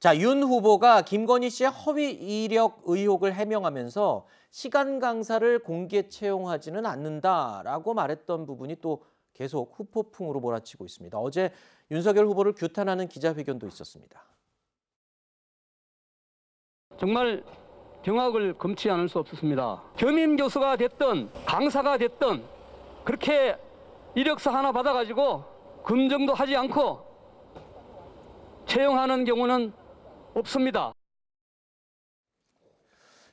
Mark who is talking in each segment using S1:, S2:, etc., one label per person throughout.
S1: 자, 윤 후보가 김건희 씨의 허위 이력 의혹을 해명하면서 시간 강사를 공개 채용하지는 않는다라고 말했던 부분이 또 계속 후폭풍으로 몰아치고 있습니다. 어제 윤석열 후보를 규탄하는 기자회견도 있었습니다.
S2: 정말 경악을 금치 않을 수 없었습니다. 겸임 교수가 됐든 강사가 됐든 그렇게 이력서 하나 받아가지고 검증도 하지 않고 채용하는 경우는 없습니다.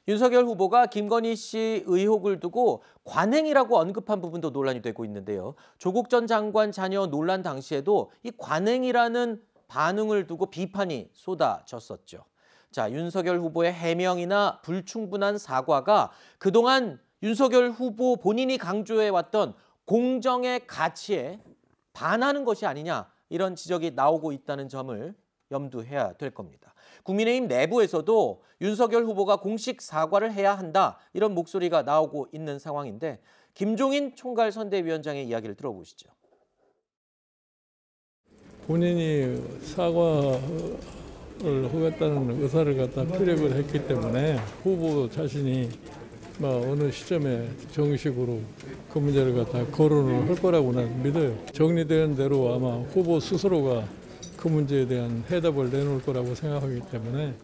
S1: 윤석열 후보가 김건희 씨 의혹을 두고 관행이라고 언급한 부분도 논란이 되고 있는데요. 조국 전 장관 자녀 논란 당시에도 이 관행이라는 반응을 두고 비판이 쏟아졌었죠. 자, 윤석열 후보의 해명이나 불충분한 사과가 그동안 윤석열 후보 본인이 강조해왔던 공정의 가치에 반하는 것이 아니냐, 이런 지적이 나오고 있다는 점을 염두해야 될 겁니다. 국민의힘 내부에서도 윤석열 후보가 공식 사과를 해야 한다, 이런 목소리가 나오고 있는 상황인데 김종인 총괄 선대위원장의 이야기를 들어보시죠.
S3: 본인이 사과를 하겠다는 의사를 갖다 피력을 했기 때문에 후보 자신이 어느 시점에 정식으로 그 문제를 갖다 거론을 할 거라고 난 믿어요. 정리되는 대로 아마 후보 스스로가 그 문제에 대한 해답을 내놓을 거라고 생각하기 때문에.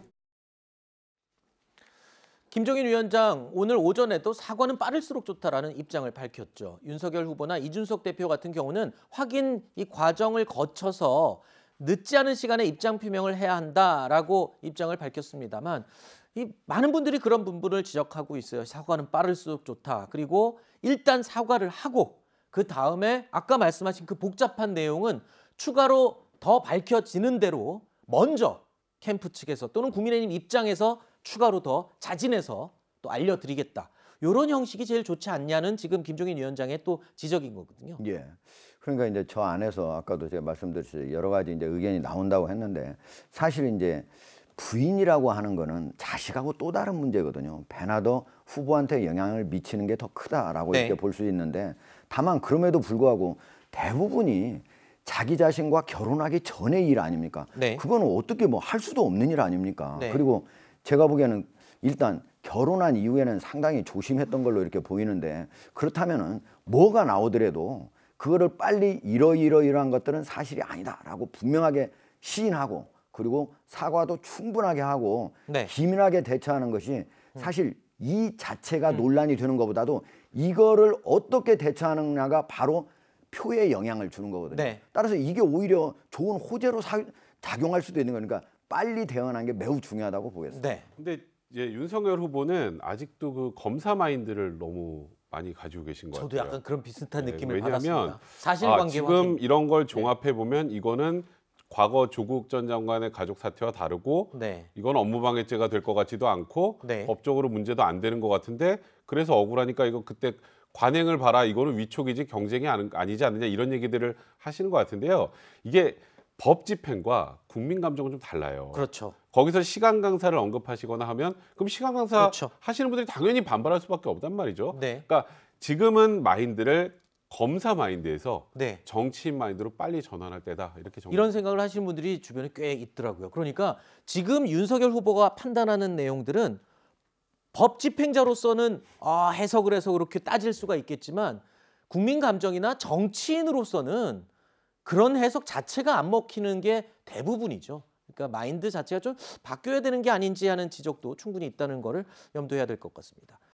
S1: 김종인 위원장 오늘 오전에도 사과는 빠를수록 좋다라는 입장을 밝혔죠. 윤석열 후보나 이준석 대표 같은 경우는 확인 이 과정을 거쳐서 늦지 않은 시간에 입장 표명을 해야 한다라고 입장을 밝혔습니다만 많은 분들이 그런 부분을 지적하고 있어요. 사과는 빠를수록 좋다. 그리고 일단 사과를 하고 그 다음에 아까 말씀하신 그 복잡한 내용은 추가로 더 밝혀지는 대로 먼저 캠프 측에서 또는 국민의힘 입장에서 추가로 더 자진해서 또 알려드리겠다. 이런 형식이 제일 좋지 않냐는 지금 김종인 위원장의 또 지적인 거거든요.
S4: 예. 그러니까 이제 저 안에서 아까도 제가 말씀드렸듯이 여러 가지 이제 의견이 나온다고 했는데 사실 이제 부인이라고 하는 거는 자식하고 또 다른 문제거든요. 배나 더 후보한테 영향을 미치는 게 더 크다라고
S1: 네.
S4: 이렇게 볼 수 있는데 다만 그럼에도 불구하고 대부분이 자기 자신과 결혼하기 전의 일 아닙니까?
S1: 네.
S4: 그거는 어떻게 뭐 할 수도 없는 일 아닙니까?
S1: 네.
S4: 그리고 제가 보기에는 일단 결혼한 이후에는 상당히 조심했던 걸로 이렇게 보이는데 그렇다면은 뭐가 나오더라도 그거를 빨리 이러이러이러한 것들은 사실이 아니다라고 분명하게 시인하고 그리고 사과도 충분하게 하고
S1: 네.
S4: 기민하게 대처하는 것이 사실 이 자체가 논란이 되는 것보다도 이거를 어떻게 대처하느냐가 바로 표에 영향을 주는 거거든요.
S1: 네.
S4: 따라서 이게 오히려 좋은 호재로 작용할 수도 있는 거니까 빨리 대응하는 게 매우 중요하다고 보겠습니다.
S1: 네.
S5: 근데 이제 윤석열 후보는 아직도 그 검사 마인드를 너무 많이 가지고 계신 것
S1: 저도
S5: 같아요.
S1: 약간 그런 비슷한
S5: 네,
S1: 느낌을
S5: 왜냐하면
S1: 받았습니다. 사실관계
S5: 지금
S1: 확인.
S5: 이런 걸 종합해 보면 이거는 과거 조국 전 장관의 가족 사태와 다르고
S1: 네.
S5: 이건 업무방해죄가 될 것 같지도 않고
S1: 네.
S5: 법적으로 문제도 안 되는 것 같은데 그래서 억울하니까 이거 그때 관행을 봐라 이거는 위촉이지 경쟁이 아니지 않느냐 이런 얘기들을 하시는 것 같은데요. 이게 법 집행과 국민 감정은 좀 달라요.
S1: 그렇죠.
S5: 거기서 시간 강사를 언급하시거나 하면 그럼 시간 강사
S1: 그렇죠.
S5: 하시는 분들이 당연히 반발할 수밖에 없단 말이죠.
S1: 네.
S5: 그러니까 지금은 마인드를 검사 마인드에서
S1: 네.
S5: 정치인 마인드로 빨리 전환할 때다. 이렇게
S1: 이런 생각을 하시는 분들이 주변에 꽤 있더라고요. 그러니까 지금 윤석열 후보가 판단하는 내용들은 법 집행자로서는 해석을 해서 그렇게 따질 수가 있겠지만 국민 감정이나 정치인으로서는 그런 해석 자체가 안 먹히는 게 대부분이죠. 그러니까 마인드 자체가 좀 바뀌어야 되는 게 아닌지 하는 지적도 충분히 있다는 거를 염두해야 될 것 같습니다.